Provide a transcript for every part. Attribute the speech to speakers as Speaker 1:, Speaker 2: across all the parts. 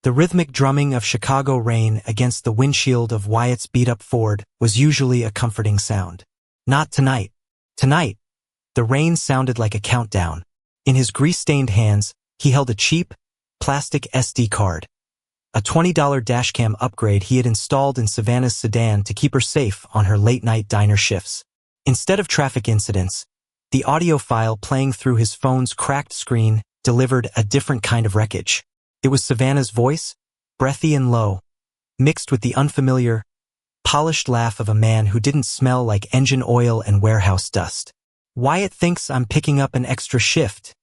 Speaker 1: The rhythmic drumming of Chicago rain against the windshield of Wyatt's beat-up Ford was usually a comforting sound. Not tonight. Tonight, the rain sounded like a countdown. In his grease-stained hands, he held a cheap, plastic SD card. A $20 dashcam upgrade he had installed in Savannah's sedan to keep her safe on her late-night diner shifts. Instead of traffic incidents, the audio file playing through his phone's cracked screen delivered a different kind of wreckage. It was Savannah's voice, breathy and low, mixed with the unfamiliar, polished laugh of a man who didn't smell like engine oil and warehouse dust. "Wyatt thinks I'm picking up an extra shift,"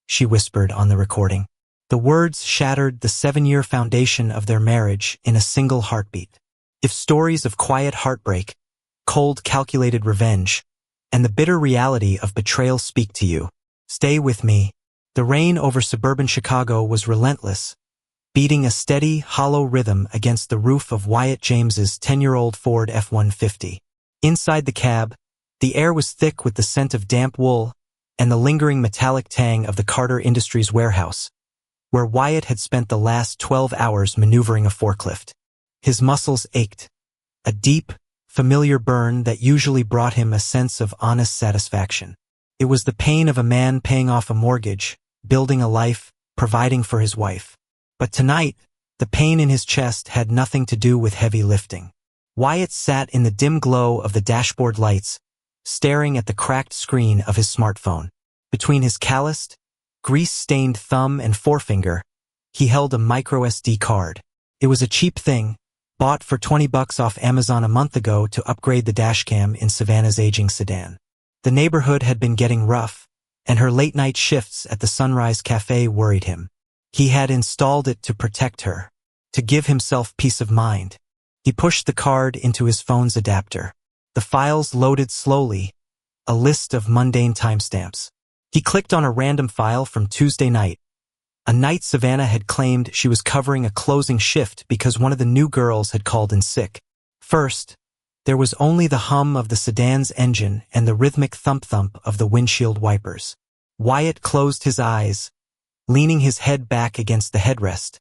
Speaker 1: she whispered on the recording. The words shattered the 7-year foundation of their marriage in a single heartbeat. If stories of quiet heartbreak, cold calculated revenge, and the bitter reality of betrayal speak to you, stay with me. The rain over suburban Chicago was relentless, beating a steady, hollow rhythm against the roof of Wyatt James's 10-year-old Ford F-150. Inside the cab, the air was thick with the scent of damp wool and the lingering metallic tang of the Carter Industries warehouse, where Wyatt had spent the last 12 hours maneuvering a forklift. His muscles ached, a deep, familiar burn that usually brought him a sense of honest satisfaction. It was the pain of a man paying off a mortgage, building a life, providing for his wife. But tonight, the pain in his chest had nothing to do with heavy lifting. Wyatt sat in the dim glow of the dashboard lights, staring at the cracked screen of his smartphone. Between his calloused, grease-stained thumb and forefinger, he held a microSD card. It was a cheap thing, bought for $20 off Amazon a month ago to upgrade the dashcam in Savannah's aging sedan. The neighborhood had been getting rough, and her late-night shifts at the Sunrise Cafe worried him. He had installed it to protect her, to give himself peace of mind. He pushed the card into his phone's adapter. The files loaded slowly, a list of mundane timestamps. He clicked on a random file from Tuesday night, a night Savannah had claimed she was covering a closing shift because one of the new girls had called in sick. First, there was only the hum of the sedan's engine and the rhythmic thump-thump of the windshield wipers. Wyatt closed his eyes, leaning his head back against the headrest,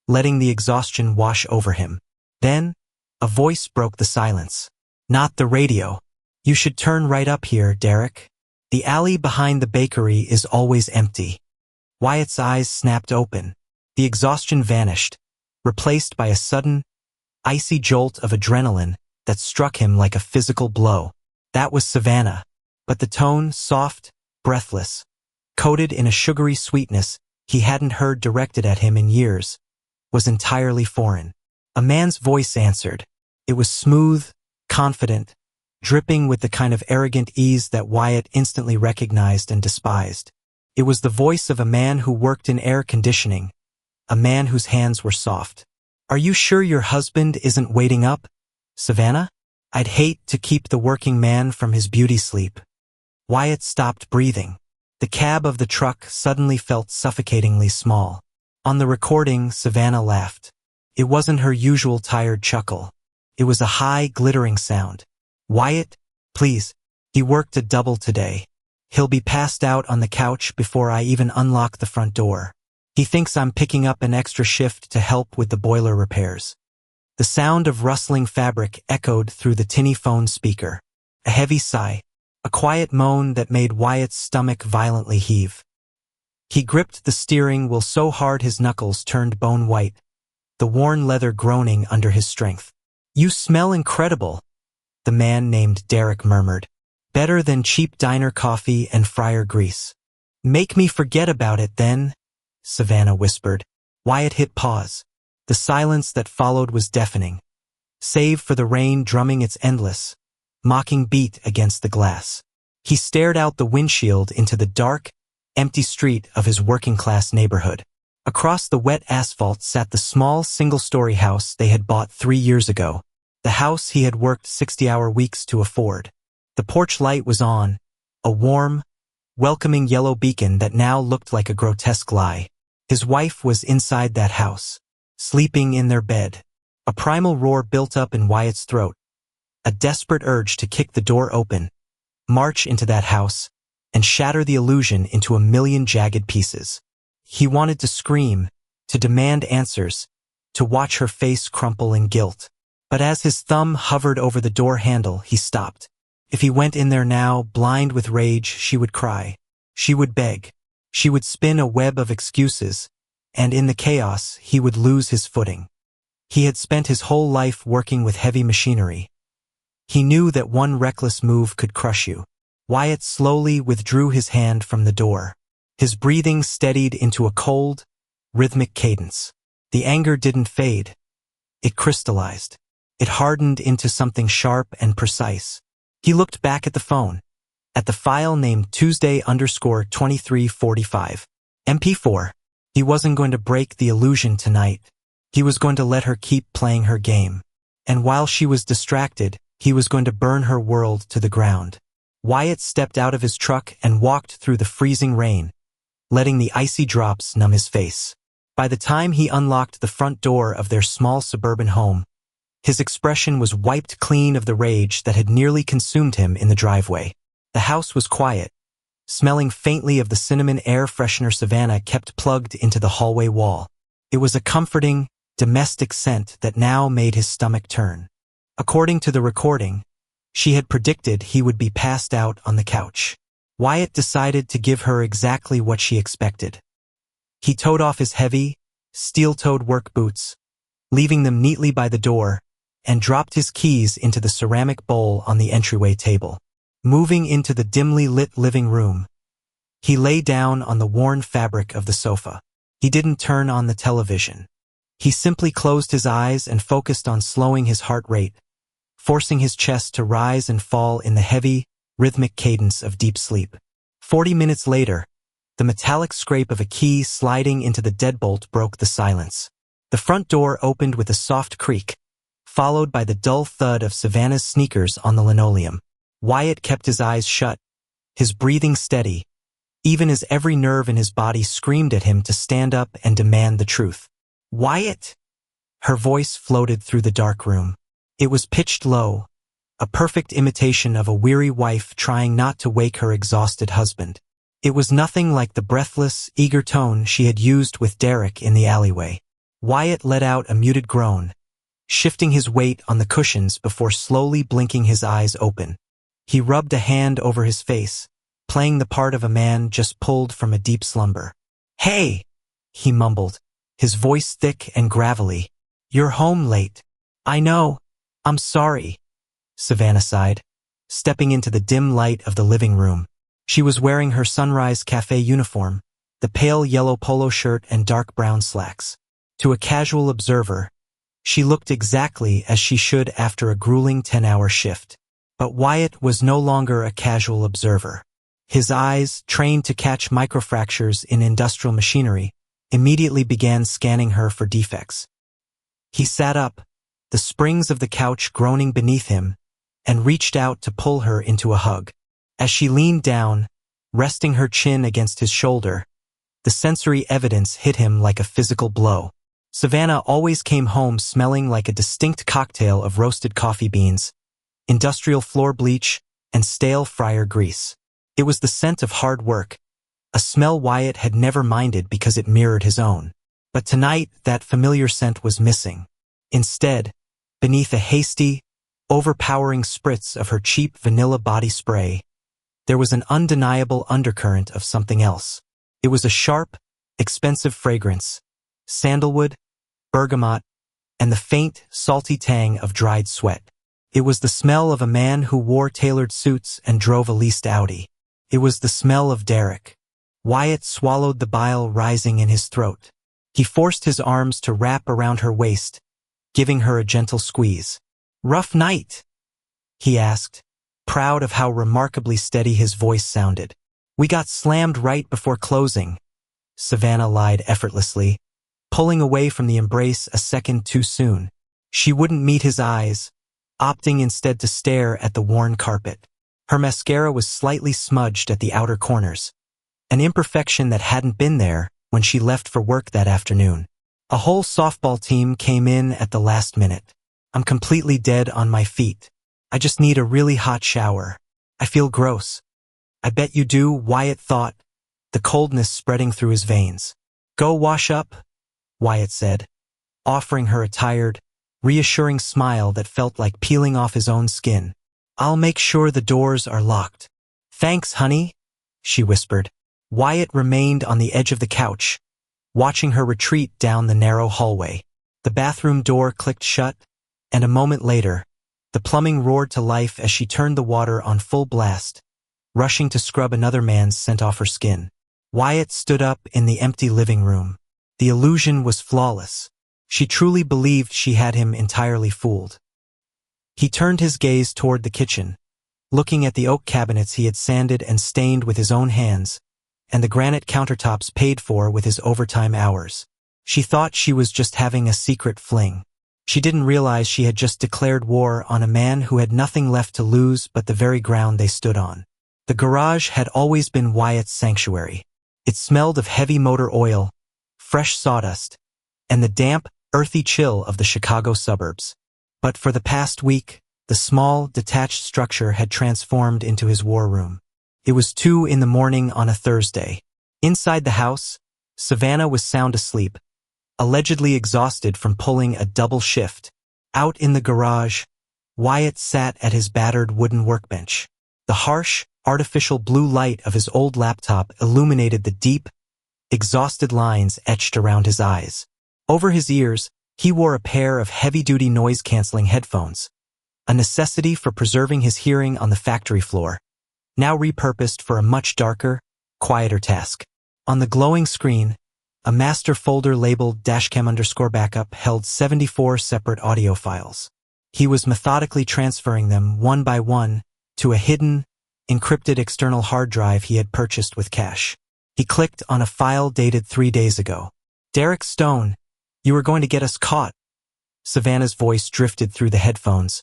Speaker 1: letting the exhaustion wash over him. Then, a voice broke the silence. "Not the radio. You should turn right up here, Derek. The alley behind the bakery is always empty." Wyatt's eyes snapped open. The exhaustion vanished, replaced by a sudden, icy jolt of adrenaline that struck him like a physical blow. That was Savannah, but the tone, soft, breathless, coated in a sugary sweetness he hadn't heard directed at him in years, was entirely foreign. A man's voice answered. It was smooth, confident, dripping with the kind of arrogant ease that Wyatt instantly recognized and despised. It was the voice of a man who worked in air conditioning, a man whose hands were soft. "Are you sure your husband isn't waiting up, Savannah? I'd hate to keep the working man from his beauty sleep." Wyatt stopped breathing. The cab of the truck suddenly felt suffocatingly small. On the recording, Savannah laughed. It wasn't her usual tired chuckle. It was a high, glittering sound. "Wyatt, please. He worked a double today. He'll be passed out on the couch before I even unlock the front door. He thinks I'm picking up an extra shift to help with the boiler repairs." The sound of rustling fabric echoed through the tinny phone speaker. A heavy sigh, a quiet moan that made Wyatt's stomach violently heave. He gripped the steering wheel so hard his knuckles turned bone white, the worn leather groaning under his strength. "You smell incredible," the man named Derek murmured. "Better than cheap diner coffee and fryer grease." "Make me forget about it then," Savannah whispered. Wyatt hit pause. The silence that followed was deafening, save for the rain drumming its endless, mocking beat against the glass. He stared out the windshield into the dark, empty street of his working-class neighborhood. Across the wet asphalt sat the small single-story house they had bought 3 years ago, the house he had worked 60-hour weeks to afford. The porch light was on, a warm, welcoming yellow beacon that now looked like a grotesque lie. His wife was inside that house, sleeping in their bed. A primal roar built up in Wyatt's throat, a desperate urge to kick the door open, march into that house, and shatter the illusion into a million jagged pieces. He wanted to scream, to demand answers, to watch her face crumple in guilt. But as his thumb hovered over the door handle, he stopped. If he went in there now, blind with rage, she would cry. She would beg. She would spin a web of excuses, and in the chaos, he would lose his footing. He had spent his whole life working with heavy machinery. He knew that one reckless move could crush you. Wyatt slowly withdrew his hand from the door. His breathing steadied into a cold, rhythmic cadence. The anger didn't fade. It crystallized. It hardened into something sharp and precise. He looked back at the phone, at the file named Tuesday_2345. MP4. He wasn't going to break the illusion tonight. He was going to let her keep playing her game. And while she was distracted, he was going to burn her world to the ground. Wyatt stepped out of his truck and walked through the freezing rain, letting the icy drops numb his face. By the time he unlocked the front door of their small suburban home, his expression was wiped clean of the rage that had nearly consumed him in the driveway. The house was quiet, smelling faintly of the cinnamon air freshener Savannah kept plugged into the hallway wall. It was a comforting, domestic scent that now made his stomach turn. According to the recording, she had predicted he would be passed out on the couch. Wyatt decided to give her exactly what she expected. He toed off his heavy, steel-toed work boots, leaving them neatly by the door, and dropped his keys into the ceramic bowl on the entryway table. Moving into the dimly lit living room, he lay down on the worn fabric of the sofa. He didn't turn on the television. He simply closed his eyes and focused on slowing his heart rate, forcing his chest to rise and fall in the heavy, rhythmic cadence of deep sleep. 40 minutes later, the metallic scrape of a key sliding into the deadbolt broke the silence. The front door opened with a soft creak, followed by the dull thud of Savannah's sneakers on the linoleum. Wyatt kept his eyes shut, his breathing steady, even as every nerve in his body screamed at him to stand up and demand the truth. "Wyatt!" Her voice floated through the dark room. It was pitched low, a perfect imitation of a weary wife trying not to wake her exhausted husband. It was nothing like the breathless, eager tone she had used with Derek in the alleyway. Wyatt let out a muted groan, shifting his weight on the cushions before slowly blinking his eyes open. He rubbed a hand over his face, playing the part of a man just pulled from a deep slumber. "Hey," he mumbled, his voice thick and gravelly. "You're home late." "I know. I'm sorry," Savannah sighed, stepping into the dim light of the living room. She was wearing her Sunrise Cafe uniform, the pale yellow polo shirt and dark brown slacks. To a casual observer, she looked exactly as she should after a grueling 10-hour shift. But Wyatt was no longer a casual observer. His eyes, trained to catch microfractures in industrial machinery, immediately began scanning her for defects. He sat up, the springs of the couch groaning beneath him, and reached out to pull her into a hug. As she leaned down, resting her chin against his shoulder, the sensory evidence hit him like a physical blow. Savannah always came home smelling like a distinct cocktail of roasted coffee beans, industrial floor bleach, and stale fryer grease. It was the scent of hard work, a smell Wyatt had never minded because it mirrored his own. But tonight, that familiar scent was missing. Instead, beneath a hasty, overpowering spritz of her cheap vanilla body spray, there was an undeniable undercurrent of something else. It was a sharp, expensive fragrance, sandalwood, bergamot, and the faint, salty tang of dried sweat. It was the smell of a man who wore tailored suits and drove a leased Audi. It was the smell of Derek. Wyatt swallowed the bile rising in his throat. He forced his arms to wrap around her waist, giving her a gentle squeeze. "Rough night?" he asked, proud of how remarkably steady his voice sounded. "We got slammed right before closing," Savannah lied effortlessly, pulling away from the embrace a second too soon. She wouldn't meet his eyes, opting instead to stare at the worn carpet. Her mascara was slightly smudged at the outer corners, an imperfection that hadn't been there when she left for work that afternoon. A whole softball team came in at the last minute. "I'm completely dead on my feet. I just need a really hot shower. I feel gross." "I bet you do," Wyatt thought, the coldness spreading through his veins. "Go wash up," Wyatt said, offering her a tired, reassuring smile that felt like peeling off his own skin. "I'll make sure the doors are locked." "Thanks, honey," she whispered. Wyatt remained on the edge of the couch, watching her retreat down the narrow hallway. The bathroom door clicked shut, and a moment later, the plumbing roared to life as she turned the water on full blast, rushing to scrub another man's scent off her skin. Wyatt stood up in the empty living room. The illusion was flawless. She truly believed she had him entirely fooled. He turned his gaze toward the kitchen, looking at the oak cabinets he had sanded and stained with his own hands, and the granite countertops paid for with his overtime hours. She thought she was just having a secret fling. She didn't realize she had just declared war on a man who had nothing left to lose but the very ground they stood on. The garage had always been Wyatt's sanctuary. It smelled of heavy motor oil, fresh sawdust, and the damp, earthy chill of the Chicago suburbs. But for the past week, the small, detached structure had transformed into his war room. It was 2 a.m. on a Thursday. Inside the house, Savannah was sound asleep, allegedly exhausted from pulling a double shift. Out in the garage, Wyatt sat at his battered wooden workbench. The harsh, artificial blue light of his old laptop illuminated the deep, exhausted lines etched around his eyes. Over his ears, he wore a pair of heavy-duty noise-canceling headphones, a necessity for preserving his hearing on the factory floor, now repurposed for a much darker, quieter task. On the glowing screen, a master folder labeled dashcam_backup held 74 separate audio files. He was methodically transferring them one by one to a hidden, encrypted external hard drive he had purchased with cash. He clicked on a file dated 3 days ago. "Derek Stone, you were going to get us caught." Savannah's voice drifted through the headphones,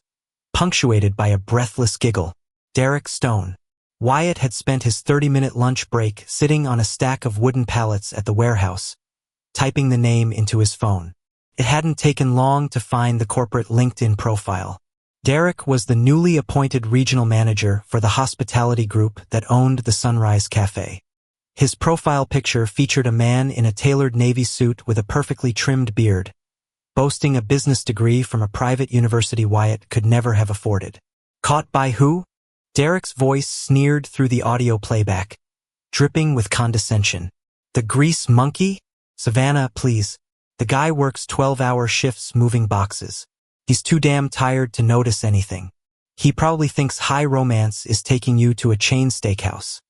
Speaker 1: punctuated by a breathless giggle. Derek Stone. Wyatt had spent his 30-minute lunch break sitting on a stack of wooden pallets at the warehouse, typing the name into his phone. It hadn't taken long to find the corporate LinkedIn profile. Derek was the newly appointed regional manager for the hospitality group that owned the Sunrise Cafe. His profile picture featured a man in a tailored navy suit with a perfectly trimmed beard, boasting a business degree from a private university Wyatt could never have afforded. "Caught by who?" Derek's voice sneered through the audio playback, dripping with condescension. "The grease monkey? Savannah, please. The guy works 12-hour shifts moving boxes. He's too damn tired to notice anything. He probably thinks high romance is taking you to a chain steakhouse."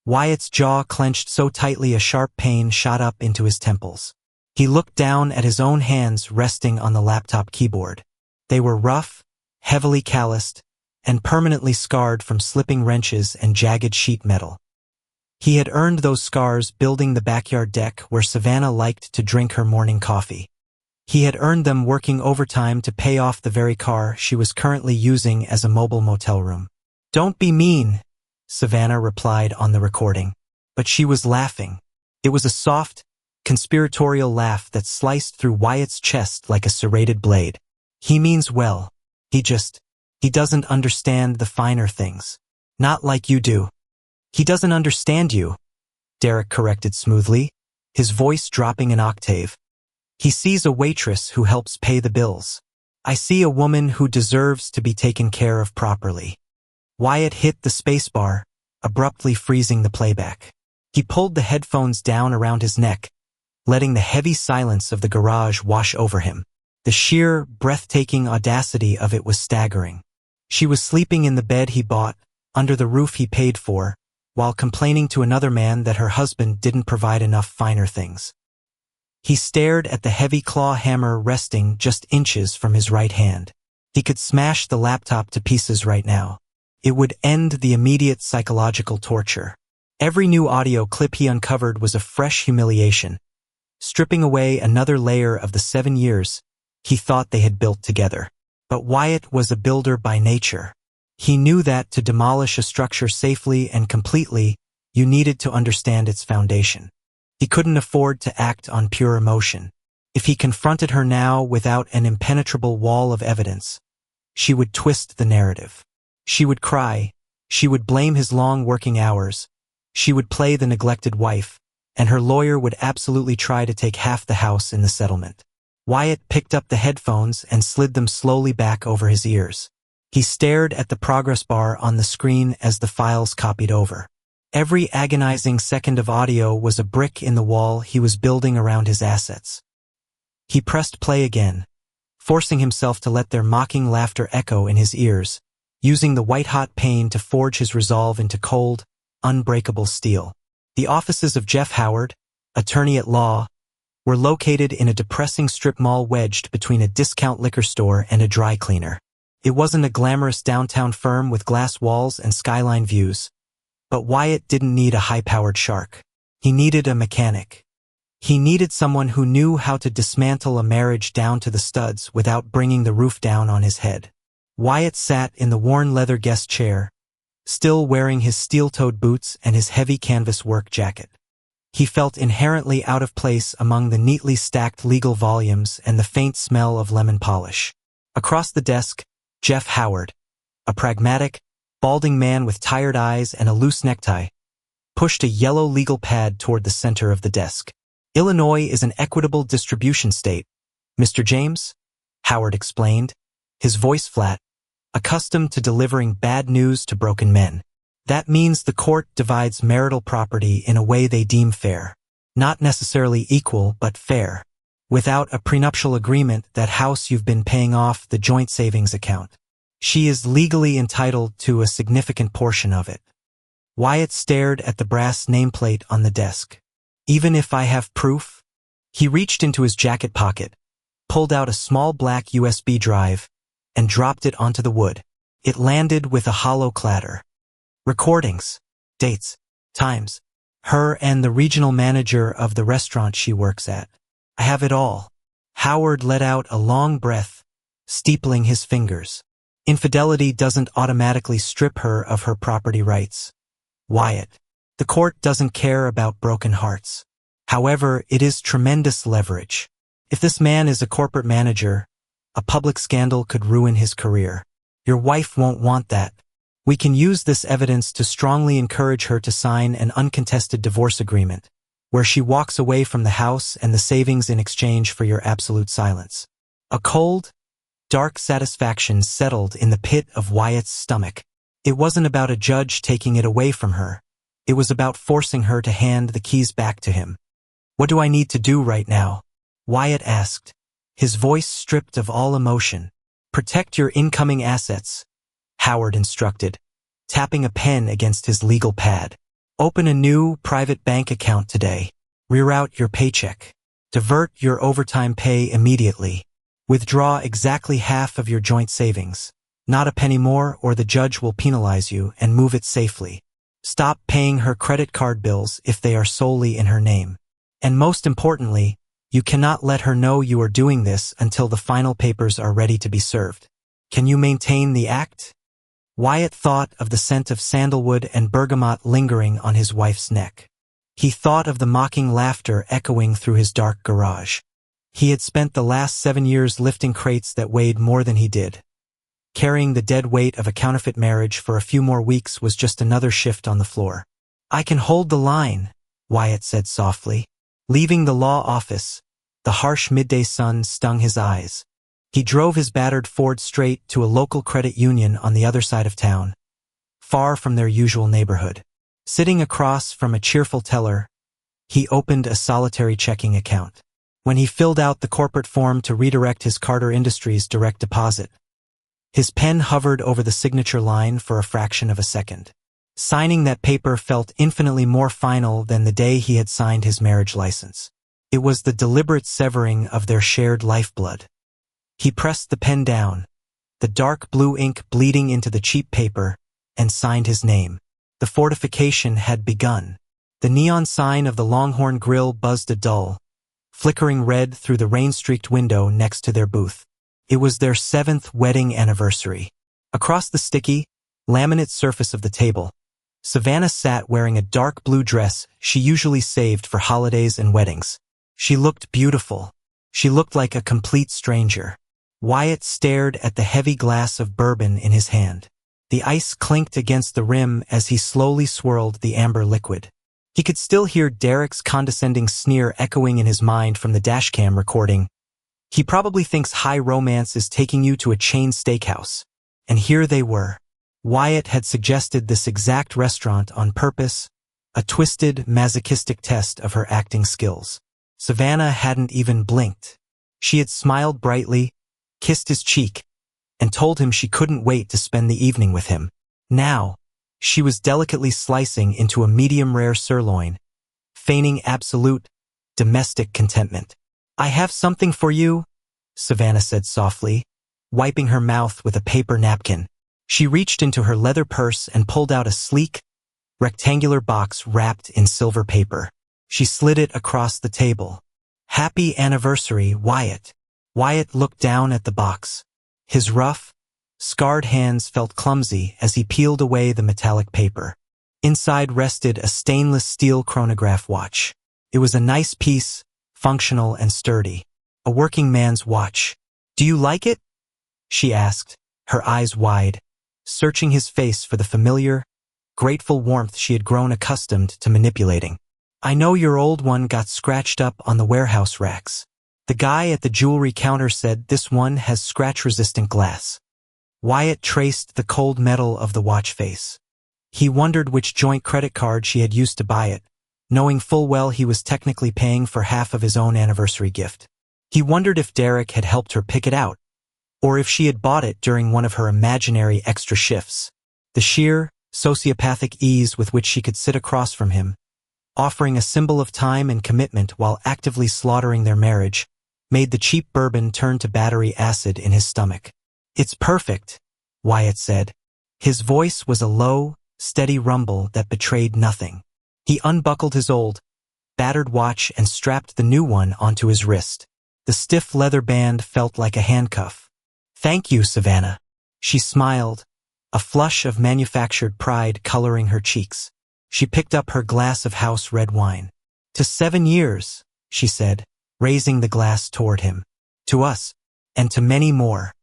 Speaker 1: Wyatt's jaw clenched so tightly a sharp pain shot up into his temples. He looked down at his own hands resting on the laptop keyboard. They were rough, heavily calloused, and permanently scarred from slipping wrenches and jagged sheet metal. He had earned those scars building the backyard deck where Savannah liked to drink her morning coffee. He had earned them working overtime to pay off the very car she was currently using as a mobile motel room. "Don't be mean," Savannah replied on the recording. But she was laughing. It was a soft, conspiratorial laugh that sliced through Wyatt's chest like a serrated blade. "He means well. He doesn't understand the finer things. Not like you do." "He doesn't understand you," Derek corrected smoothly, his voice dropping an octave. "He sees a waitress who helps pay the bills. I see a woman who deserves to be taken care of properly." Wyatt hit the spacebar, abruptly freezing the playback. He pulled the headphones down around his neck, letting the heavy silence of the garage wash over him. The sheer, breathtaking audacity of it was staggering. She was sleeping in the bed he bought, under the roof he paid for, while complaining to another man that her husband didn't provide enough finer things. He stared at the heavy claw hammer resting just inches from his right hand. He could smash the laptop to pieces right now. It would end the immediate psychological torture. Every new audio clip he uncovered was a fresh humiliation, stripping away another layer of the 7 years he thought they had built together. But Wyatt was a builder by nature. He knew that to demolish a structure safely and completely, you needed to understand its foundation. He couldn't afford to act on pure emotion. If he confronted her now without an impenetrable wall of evidence, she would twist the narrative. She would cry, she would blame his long working hours, she would play the neglected wife, and her lawyer would absolutely try to take half the house in the settlement. Wyatt picked up the headphones and slid them slowly back over his ears. He stared at the progress bar on the screen as the files copied over. Every agonizing second of audio was a brick in the wall he was building around his assets. He pressed play again, forcing himself to let their mocking laughter echo in his ears, using the white-hot pain to forge his resolve into cold, unbreakable steel. The offices of Jeff Howard, attorney at law, were located in a depressing strip mall wedged between a discount liquor store and a dry cleaner. It wasn't a glamorous downtown firm with glass walls and skyline views, but Wyatt didn't need a high-powered shark. He needed a mechanic. He needed someone who knew how to dismantle a marriage down to the studs without bringing the roof down on his head. Wyatt sat in the worn leather guest chair, still wearing his steel-toed boots and his heavy canvas work jacket. He felt inherently out of place among the neatly stacked legal volumes and the faint smell of lemon polish. Across the desk, Jeff Howard, a pragmatic, balding man with tired eyes and a loose necktie, pushed a yellow legal pad toward the center of the desk. "Illinois is an equitable distribution state, Mr. James," Howard explained, his voice flat, accustomed to delivering bad news to broken men. "That means the court divides marital property in a way they deem fair. Not necessarily equal, but fair. Without a prenuptial agreement, that house you've been paying off the joint savings account. She is legally entitled to a significant portion of it." Wyatt stared at the brass nameplate on the desk. "Even if I have proof?" He reached into his jacket pocket, pulled out a small black USB drive, and dropped it onto the wood. It landed with a hollow clatter. "Recordings, dates, times, her and the regional manager of the restaurant she works at. I have it all." Howard let out a long breath, steepling his fingers. "Infidelity doesn't automatically strip her of her property rights, Wyatt. The court doesn't care about broken hearts. However, it is tremendous leverage. If this man is a corporate manager, a public scandal could ruin his career. Your wife won't want that. We can use this evidence to strongly encourage her to sign an uncontested divorce agreement, where she walks away from the house and the savings in exchange for your absolute silence." A cold, dark satisfaction settled in the pit of Wyatt's stomach. It wasn't about a judge taking it away from her. It was about forcing her to hand the keys back to him. "What do I need to do right now?" Wyatt asked, his voice stripped of all emotion. "Protect your incoming assets," Howard instructed, tapping a pen against his legal pad. "Open a new private bank account today. Reroute your paycheck. Divert your overtime pay immediately. Withdraw exactly half of your joint savings. Not a penny more or the judge will penalize you, and move it safely. Stop paying her credit card bills if they are solely in her name. And most importantly, you cannot let her know you are doing this until the final papers are ready to be served. Can you maintain the act?" Wyatt thought of the scent of sandalwood and bergamot lingering on his wife's neck. He thought of the mocking laughter echoing through his dark garage. He had spent the last 7 years lifting crates that weighed more than he did. Carrying the dead weight of a counterfeit marriage for a few more weeks was just another shift on the floor. "I can hold the line," Wyatt said softly. Leaving the law office, the harsh midday sun stung his eyes. He drove his battered Ford straight to a local credit union on the other side of town, far from their usual neighborhood. Sitting across from a cheerful teller, he opened a solitary checking account. When he filled out the corporate form to redirect his Carter Industries direct deposit, his pen hovered over the signature line for a fraction of a second. Signing that paper felt infinitely more final than the day he had signed his marriage license. It was the deliberate severing of their shared lifeblood. He pressed the pen down, the dark blue ink bleeding into the cheap paper, and signed his name. The fortification had begun. The neon sign of the Longhorn Grill buzzed a dull, flickering red through the rain-streaked window next to their booth. It was their 7th wedding anniversary. Across the sticky, laminate surface of the table, Savannah sat wearing a dark blue dress she usually saved for holidays and weddings. She looked beautiful. She looked like a complete stranger. Wyatt stared at the heavy glass of bourbon in his hand. The ice clinked against the rim as he slowly swirled the amber liquid. He could still hear Derek's condescending sneer echoing in his mind from the dashcam recording. He probably thinks high romance is taking you to a chain steakhouse. And here they were. Wyatt had suggested this exact restaurant on purpose, a twisted, masochistic test of her acting skills. Savannah hadn't even blinked. She had smiled brightly, kissed his cheek, and told him she couldn't wait to spend the evening with him. Now, she was delicately slicing into a medium-rare sirloin, feigning absolute, domestic contentment. "I have something for you," Savannah said softly, wiping her mouth with a paper napkin. She reached into her leather purse and pulled out a sleek, rectangular box wrapped in silver paper. She slid it across the table. "Happy anniversary, Wyatt." Wyatt looked down at the box. His rough, scarred hands felt clumsy as he peeled away the metallic paper. Inside rested a stainless steel chronograph watch. It was a nice piece, functional and sturdy. A working man's watch. "Do you like it?" she asked, her eyes wide, searching his face for the familiar, grateful warmth she had grown accustomed to manipulating. "I know your old one got scratched up on the warehouse racks. The guy at the jewelry counter said this one has scratch-resistant glass." Wyatt traced the cold metal of the watch face. He wondered which joint credit card she had used to buy it, knowing full well he was technically paying for half of his own anniversary gift. He wondered if Derek had helped her pick it out, or if she had bought it during one of her imaginary extra shifts. The sheer, sociopathic ease with which she could sit across from him, offering a symbol of time and commitment while actively slaughtering their marriage, made the cheap bourbon turn to battery acid in his stomach. "It's perfect," Wyatt said. His voice was a low, steady rumble that betrayed nothing. He unbuckled his old, battered watch and strapped the new one onto his wrist. The stiff leather band felt like a handcuff. "Thank you, Savannah." She smiled, a flush of manufactured pride coloring her cheeks. She picked up her glass of house red wine. "To 7 years," she said, raising the glass toward him. "To us, and to many more."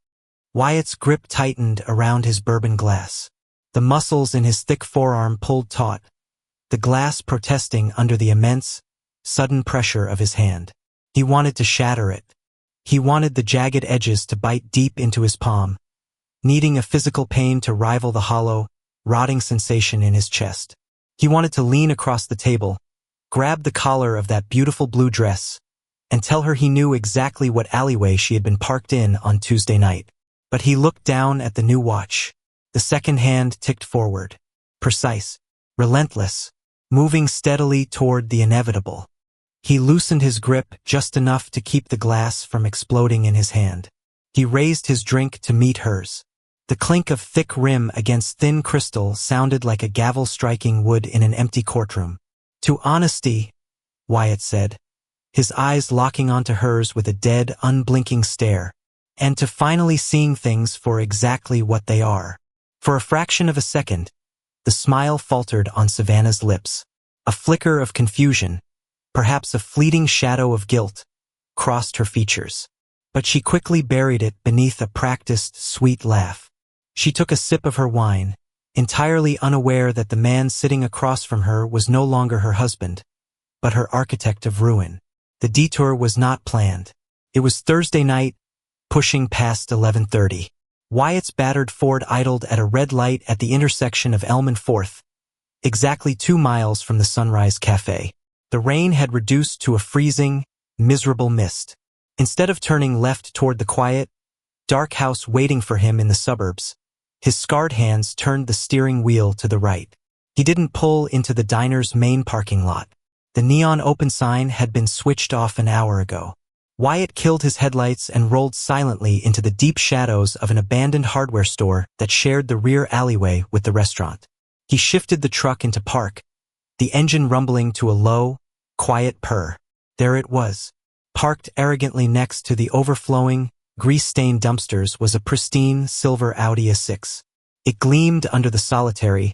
Speaker 1: Wyatt's grip tightened around his bourbon glass. The muscles in his thick forearm pulled taut, the glass protesting under the immense, sudden pressure of his hand. He wanted to shatter it. He wanted the jagged edges to bite deep into his palm, needing a physical pain to rival the hollow, rotting sensation in his chest. He wanted to lean across the table, grab the collar of that beautiful blue dress, and tell her he knew exactly what alleyway she had been parked in on Tuesday night. But he looked down at the new watch. The second hand ticked forward, precise, relentless, moving steadily toward the inevitable. He loosened his grip just enough to keep the glass from exploding in his hand. He raised his drink to meet hers. The clink of thick rim against thin crystal sounded like a gavel striking wood in an empty courtroom. "To honesty," Wyatt said, his eyes locking onto hers with a dead, unblinking stare, "and to finally seeing things for exactly what they are." For a fraction of a second, the smile faltered on Savannah's lips. A flicker of confusion, perhaps a fleeting shadow of guilt, crossed her features. But she quickly buried it beneath a practiced, sweet laugh. She took a sip of her wine, entirely unaware that the man sitting across from her was no longer her husband, but her architect of ruin. The detour was not planned. It was Thursday night, pushing past 11:30. Wyatt's battered Ford idled at a red light at the intersection of Elm and 4th, exactly 2 miles from the Sunrise Cafe. The rain had reduced to a freezing, miserable mist. Instead of turning left toward the quiet, dark house waiting for him in the suburbs, his scarred hands turned the steering wheel to the right. He didn't pull into the diner's main parking lot. The neon open sign had been switched off an hour ago. Wyatt killed his headlights and rolled silently into the deep shadows of an abandoned hardware store that shared the rear alleyway with the restaurant. He shifted the truck into park, the engine rumbling to a low, quiet purr. There it was. Parked arrogantly next to the overflowing, grease-stained dumpsters was a pristine silver Audi A6. It gleamed under the solitary,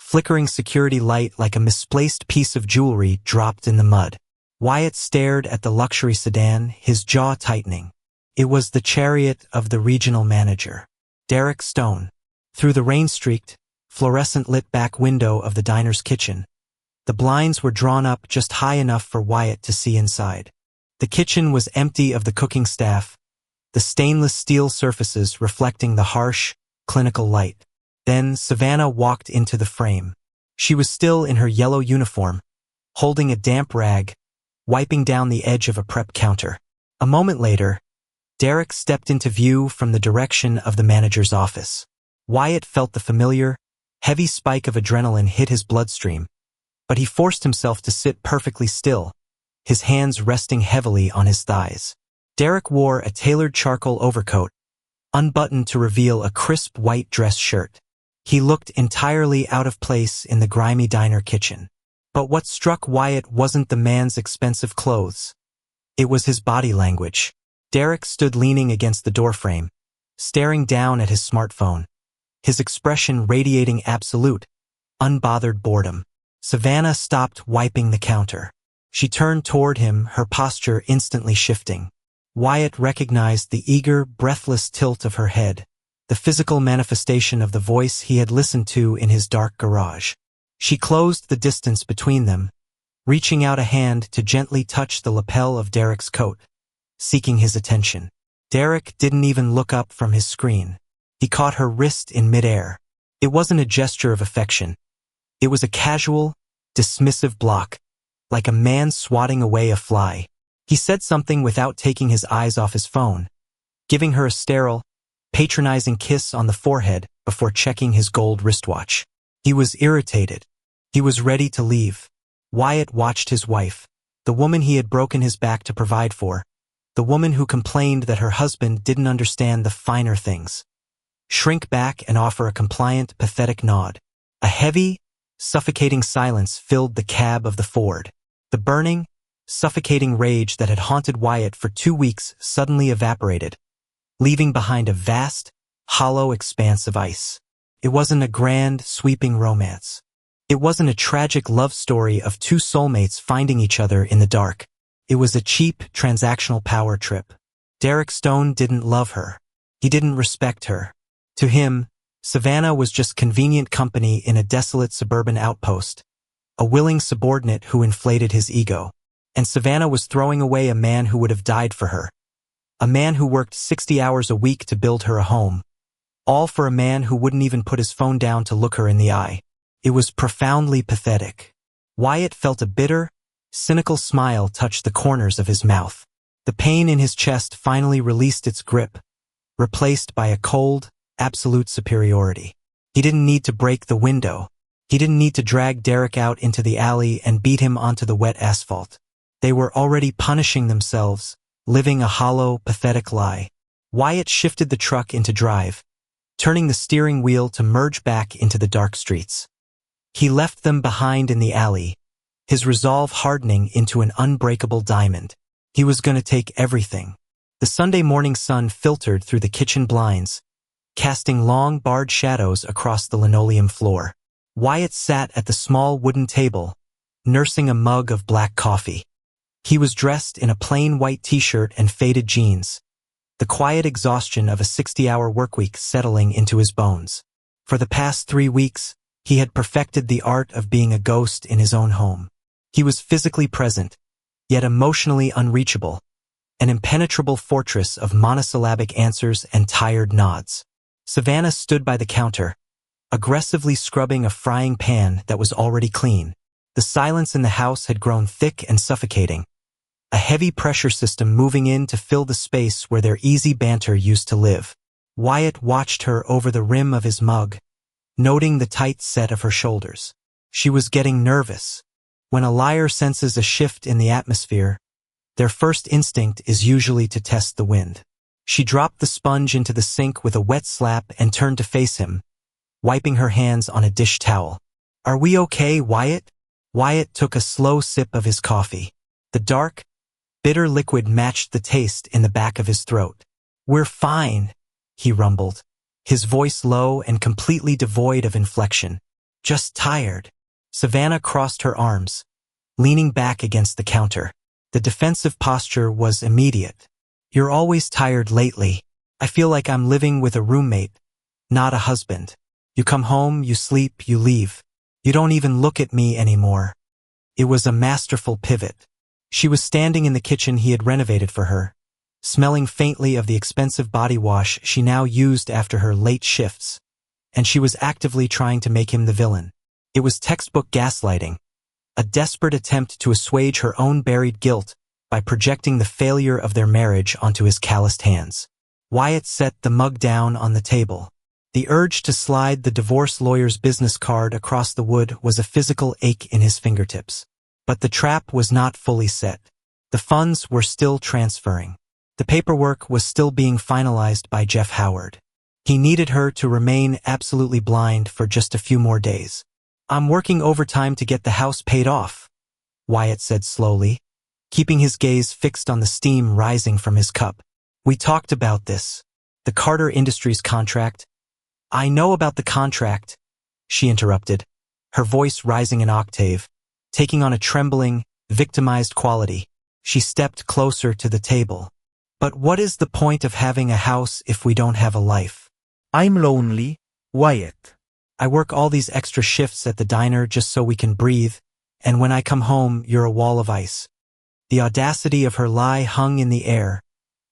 Speaker 1: flickering security light like a misplaced piece of jewelry dropped in the mud. Wyatt stared at the luxury sedan, his jaw tightening. It was the chariot of the regional manager, Derek Stone. Through the rain-streaked, fluorescent-lit back window of the diner's kitchen, the blinds were drawn up just high enough for Wyatt to see inside. The kitchen was empty of the cooking staff, the stainless steel surfaces reflecting the harsh, clinical light. Then Savannah walked into the frame. She was still in her yellow uniform, holding a damp rag, wiping down the edge of a prep counter. A moment later, Derek stepped into view from the direction of the manager's office. Wyatt felt the familiar, heavy spike of adrenaline hit his bloodstream, but he forced himself to sit perfectly still, his hands resting heavily on his thighs. Derek wore a tailored charcoal overcoat, unbuttoned to reveal a crisp white dress shirt. He looked entirely out of place in the grimy diner kitchen. But what struck Wyatt wasn't the man's expensive clothes. It was his body language. Derek stood leaning against the doorframe, staring down at his smartphone, his expression radiating absolute, unbothered boredom. Savannah stopped wiping the counter. She turned toward him, her posture instantly shifting. Wyatt recognized the eager, breathless tilt of her head, the physical manifestation of the voice he had listened to in his dark garage. She closed the distance between them, reaching out a hand to gently touch the lapel of Derek's coat, seeking his attention. Derek didn't even look up from his screen. He caught her wrist in midair. It wasn't a gesture of affection. It was a casual, dismissive block, like a man swatting away a fly. He said something without taking his eyes off his phone, giving her a sterile, patronizing kiss on the forehead before checking his gold wristwatch. He was irritated. He was ready to leave. Wyatt watched his wife, the woman he had broken his back to provide for, the woman who complained that her husband didn't understand the finer things, shrink back and offer a compliant, pathetic nod. A heavy, suffocating silence filled the cab of the Ford. The burning, suffocating rage that had haunted Wyatt for 2 weeks suddenly evaporated, leaving behind a vast, hollow expanse of ice. It wasn't a grand, sweeping romance. It wasn't a tragic love story of two soulmates finding each other in the dark. It was a cheap, transactional power trip. Derek Stone didn't love her. He didn't respect her. To him, Savannah was just convenient company in a desolate suburban outpost, a willing subordinate who inflated his ego. And Savannah was throwing away a man who would have died for her. A man who worked 60 hours a week to build her a home. All for a man who wouldn't even put his phone down to look her in the eye. It was profoundly pathetic. Wyatt felt a bitter, cynical smile touch the corners of his mouth. The pain in his chest finally released its grip, replaced by a cold, absolute superiority. He didn't need to break the window. He didn't need to drag Derek out into the alley and beat him onto the wet asphalt. They were already punishing themselves, living a hollow, pathetic lie. Wyatt shifted the truck into drive, turning the steering wheel to merge back into the dark streets. He left them behind in the alley, his resolve hardening into an unbreakable diamond. He was going to take everything. The Sunday morning sun filtered through the kitchen blinds, casting long, barred shadows across the linoleum floor. Wyatt sat at the small wooden table, nursing a mug of black coffee. He was dressed in a plain white t-shirt and faded jeans, the quiet exhaustion of a 60-hour workweek settling into his bones. For the past 3 weeks, he had perfected the art of being a ghost in his own home. He was physically present, yet emotionally unreachable, an impenetrable fortress of monosyllabic answers and tired nods. Savannah stood by the counter, aggressively scrubbing a frying pan that was already clean. The silence in the house had grown thick and suffocating, a heavy pressure system moving in to fill the space where their easy banter used to live. Wyatt watched her over the rim of his mug, noting the tight set of her shoulders. She was getting nervous. When a liar senses a shift in the atmosphere, their first instinct is usually to test the wind. She dropped the sponge into the sink with a wet slap and turned to face him, wiping her hands on a dish towel. "Are we okay, Wyatt?" Wyatt took a slow sip of his coffee. The dark, bitter liquid matched the taste in the back of his throat. "We're fine," he rumbled, his voice low and completely devoid of inflection. "Just tired." Savannah crossed her arms, leaning back against the counter. The defensive posture was immediate. "You're always tired lately. I feel like I'm living with a roommate, not a husband. You come home, you sleep, you leave. You don't even look at me anymore." It was a masterful pivot. She was standing in the kitchen he had renovated for her, smelling faintly of the expensive body wash she now used after her late shifts, and she was actively trying to make him the villain. It was textbook gaslighting, a desperate attempt to assuage her own buried guilt by projecting the failure of their marriage onto his calloused hands. Wyatt set the mug down on the table. The urge to slide the divorce lawyer's business card across the wood was a physical ache in his fingertips. But the trap was not fully set. The funds were still transferring. The paperwork was still being finalized by Jeff Howard. He needed her to remain absolutely blind for just a few more days. "I'm working overtime to get the house paid off," Wyatt said slowly, keeping his gaze fixed on the steam rising from his cup. "We talked about this. The Carter Industries contract." "I know about the contract," she interrupted, her voice rising an octave, taking on a trembling, victimized quality. She stepped closer to the table. "But what is the point of having a house if we don't have a life?"
Speaker 2: I'm lonely, Wyatt.
Speaker 1: "I work all these extra shifts at the diner just so we can breathe, and when I come home, you're a wall of ice." The audacity of her lie hung in the air,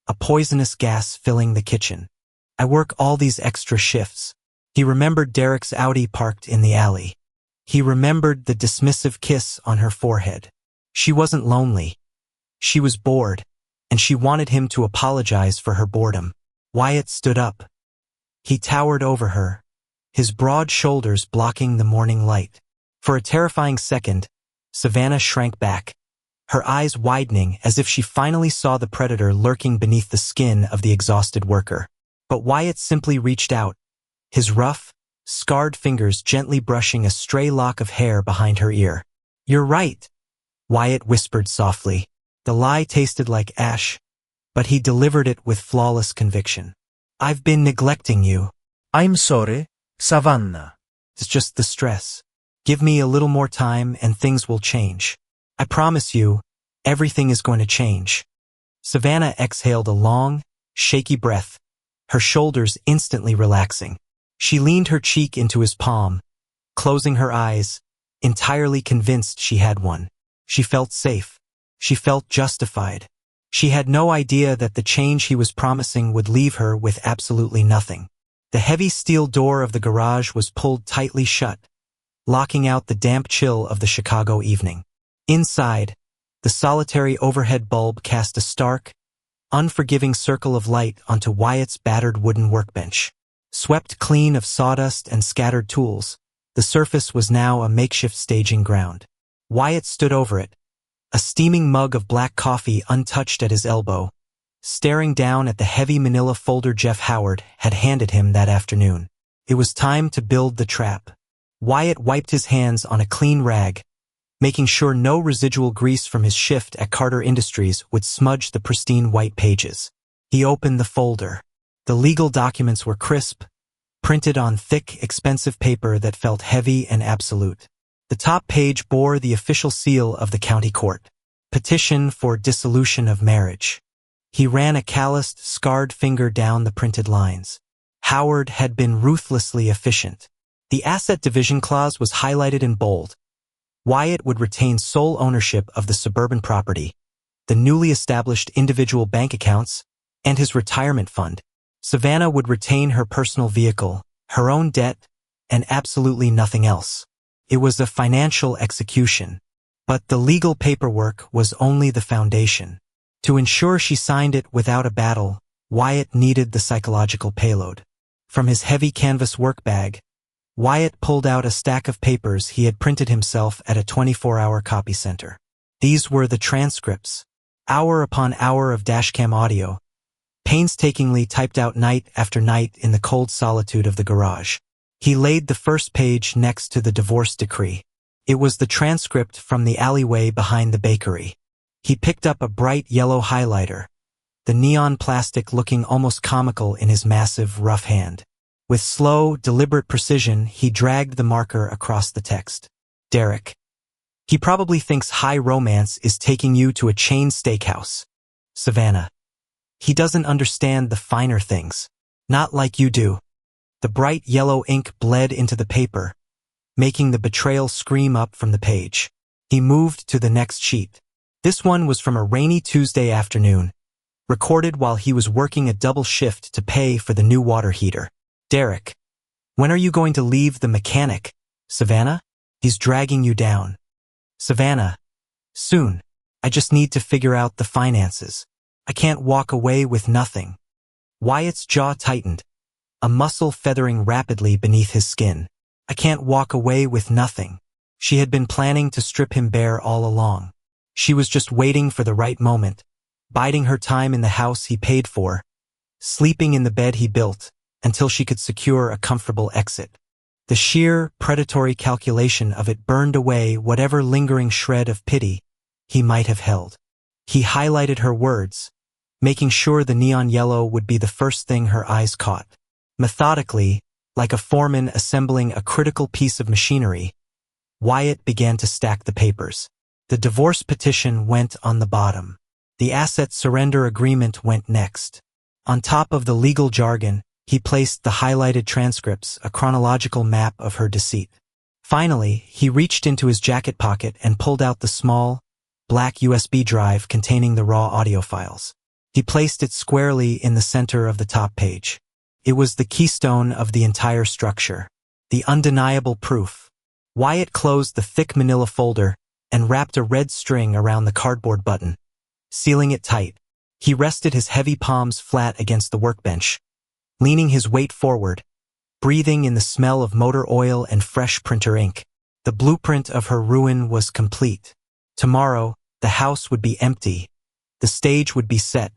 Speaker 1: a poisonous gas filling the kitchen. "I work all these extra shifts." He remembered Derek's Audi parked in the alley. He remembered the dismissive kiss on her forehead. She wasn't lonely. She was bored, and she wanted him to apologize for her boredom. Wyatt stood up. He towered over her, his broad shoulders blocking the morning light. For a terrifying second, Savannah shrank back, her eyes widening as if she finally saw the predator lurking beneath the skin of the exhausted worker. But Wyatt simply reached out, his rough, scarred fingers gently brushing a stray lock of hair behind her ear. "You're right," Wyatt whispered softly. The lie tasted like ash, but he delivered it with flawless conviction. "I've been neglecting you."
Speaker 2: I'm sorry, Savannah.
Speaker 1: "It's just the stress. Give me a little more time and things will change. I promise you, everything is going to change." Savannah exhaled a long, shaky breath, her shoulders instantly relaxing. She leaned her cheek into his palm, closing her eyes, entirely convinced she had won. She felt safe. She felt justified. She had no idea that the change he was promising would leave her with absolutely nothing. The heavy steel door of the garage was pulled tightly shut, locking out the damp chill of the Chicago evening. Inside, the solitary overhead bulb cast a stark, unforgiving circle of light onto Wyatt's battered wooden workbench. Swept clean of sawdust and scattered tools, the surface was now a makeshift staging ground. Wyatt stood over it, a steaming mug of black coffee untouched at his elbow, staring down at the heavy manila folder Jeff Howard had handed him that afternoon. It was time to build the trap. Wyatt wiped his hands on a clean rag, making sure no residual grease from his shift at Carter Industries would smudge the pristine white pages. He opened the folder. The legal documents were crisp, printed on thick, expensive paper that felt heavy and absolute. The top page bore the official seal of the county court. Petition for dissolution of marriage. He ran a calloused, scarred finger down the printed lines. Howard had been ruthlessly efficient. The asset division clause was highlighted in bold. Wyatt would retain sole ownership of the suburban property, the newly established individual bank accounts, and his retirement fund. Savannah would retain her personal vehicle, her own debt, and absolutely nothing else. It was a financial execution, but the legal paperwork was only the foundation. To ensure she signed it without a battle, Wyatt needed the psychological payload. From his heavy canvas work bag, Wyatt pulled out a stack of papers he had printed himself at a 24-hour copy center. These were the transcripts, hour upon hour of dashcam audio, painstakingly typed out night after night in the cold solitude of the garage. He laid the first page next to the divorce decree. It was the transcript from the alleyway behind the bakery. He picked up a bright yellow highlighter, the neon plastic looking almost comical in his massive, rough hand. With slow, deliberate precision, he dragged the marker across the text. Derek. He probably thinks high romance is taking you to a chain steakhouse. Savannah. He doesn't understand the finer things. Not like you do. The bright yellow ink bled into the paper, making the betrayal scream up from the page. He moved to the next sheet. This one was from a rainy Tuesday afternoon, recorded while he was working a double shift to pay for the new water heater. Derek, when are you going to leave the mechanic? Savannah? He's dragging you down. Savannah, soon. I just need to figure out the finances. I can't walk away with nothing. Wyatt's jaw tightened, a muscle feathering rapidly beneath his skin. I can't walk away with nothing. She had been planning to strip him bare all along. She was just waiting for the right moment, biding her time in the house he paid for, sleeping in the bed he built, until she could secure a comfortable exit. The sheer, predatory calculation of it burned away whatever lingering shred of pity he might have held. He highlighted her words, making sure the neon yellow would be the first thing her eyes caught. Methodically, like a foreman assembling a critical piece of machinery, Wyatt began to stack the papers. The divorce petition went on the bottom. The asset surrender agreement went next. On top of the legal jargon, he placed the highlighted transcripts, a chronological map of her deceit. Finally, he reached into his jacket pocket and pulled out the small, black USB drive containing the raw audio files. He placed it squarely in the center of the top page. It was the keystone of the entire structure, the undeniable proof. Wyatt closed the thick manila folder and wrapped a red string around the cardboard button, sealing it tight. He rested his heavy palms flat against the workbench, leaning his weight forward, breathing in the smell of motor oil and fresh printer ink. The blueprint of her ruin was complete. Tomorrow, the house would be empty, the stage would be set,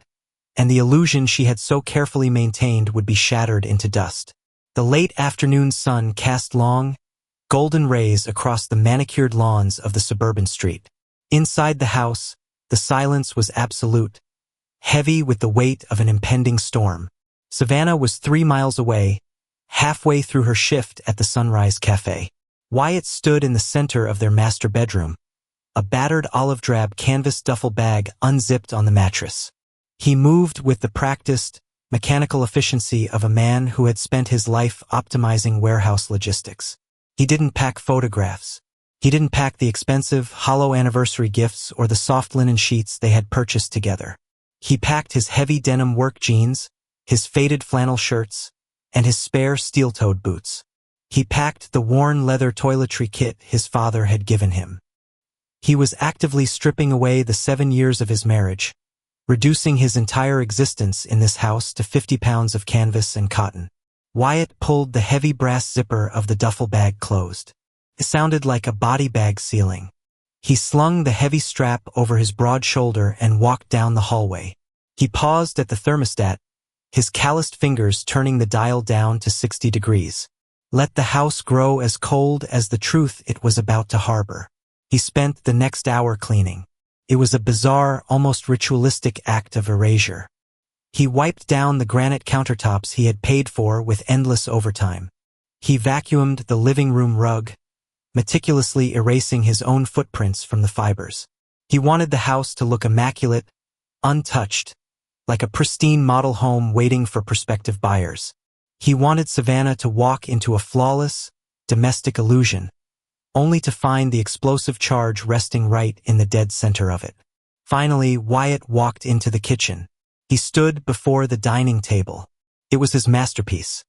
Speaker 1: and the illusion she had so carefully maintained would be shattered into dust. The late afternoon sun cast long, golden rays across the manicured lawns of the suburban street. Inside the house, the silence was absolute, heavy with the weight of an impending storm. Savannah was 3 miles away, halfway through her shift at the Sunrise Cafe. Wyatt stood in the center of their master bedroom, a battered olive-drab canvas duffel bag unzipped on the mattress. He moved with the practiced, mechanical efficiency of a man who had spent his life optimizing warehouse logistics. He didn't pack photographs. He didn't pack the expensive, hollow anniversary gifts or the soft linen sheets they had purchased together. He packed his heavy denim work jeans, his faded flannel shirts, and his spare steel-toed boots. He packed the worn leather toiletry kit his father had given him. He was actively stripping away the 7 years of his marriage, reducing his entire existence in this house to 50 pounds of canvas and cotton. Wyatt pulled the heavy brass zipper of the duffel bag closed. It sounded like a body bag sealing. He slung the heavy strap over his broad shoulder and walked down the hallway. He paused at the thermostat, his calloused fingers turning the dial down to 60 degrees. Let the house grow as cold as the truth it was about to harbor. He spent the next hour cleaning. It was a bizarre, almost ritualistic act of erasure. He wiped down the granite countertops he had paid for with endless overtime. He vacuumed the living room rug, meticulously erasing his own footprints from the fibers. He wanted the house to look immaculate, untouched, like a pristine model home waiting for prospective buyers. He wanted Savannah to walk into a flawless, domestic illusion, only to find the explosive charge resting right in the dead center of it. Finally, Wyatt walked into the kitchen. He stood before the dining table. It was his masterpiece.